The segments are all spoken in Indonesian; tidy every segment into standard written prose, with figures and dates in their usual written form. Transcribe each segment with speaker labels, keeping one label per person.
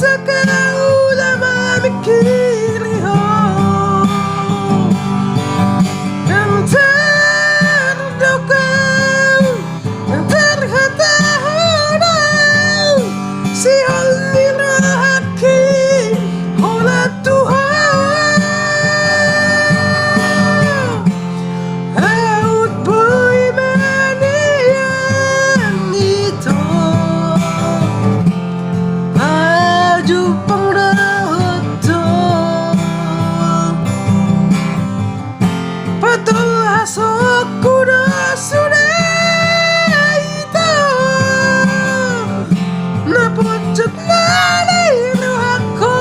Speaker 1: sa kaulama mikiriho Nang terdukaw Nang terhatahaw Sihal nirahaki Hula Tuhan Haut boy manian ito Maju pangdahoto Patul hasok kuda sudah ito Napuncut nalino ako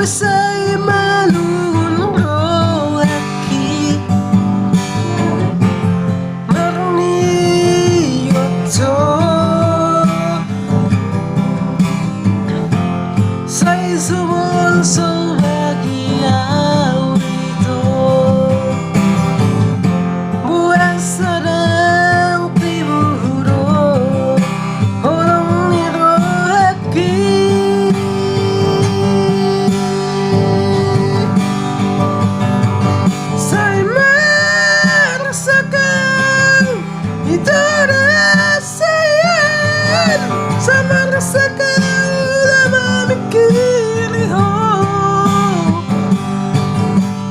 Speaker 1: Say malun roaki marni yoto say sumol so bagiau itu buas sedang tiburo orang ni roaki Sama rasa kaulama mikiriho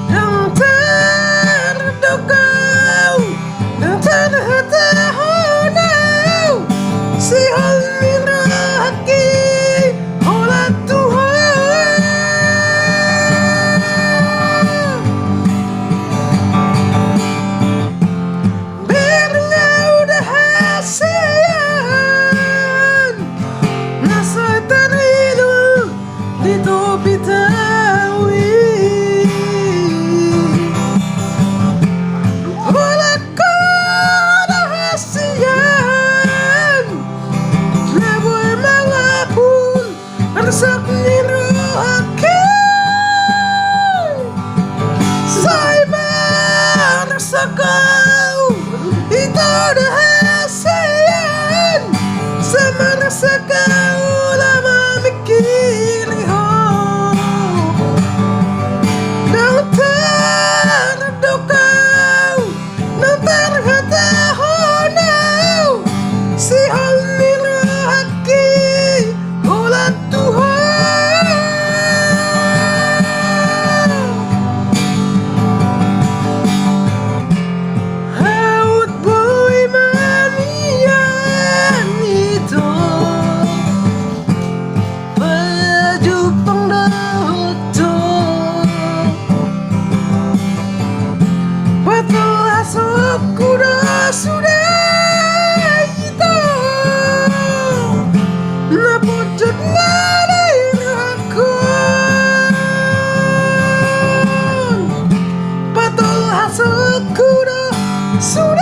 Speaker 1: Yang terdukaw Yang terhatahonaw Sihal nirahaki Hula Tuhan Berengau dah hasil Nasa tarilo dito bitawi Wala ko nahasiyan Naboy mga pun Arsak ni rohaki Say marsakaw Ito nahasiyan Sa marsakaw Lama mikiriho Nang terdukaw Nang terhatahonaw Sihal nirahaki Hula Tuhan Haut boy manian ito Kuda sudah itu Napuncut nalino ako Patul hasok kuda sudah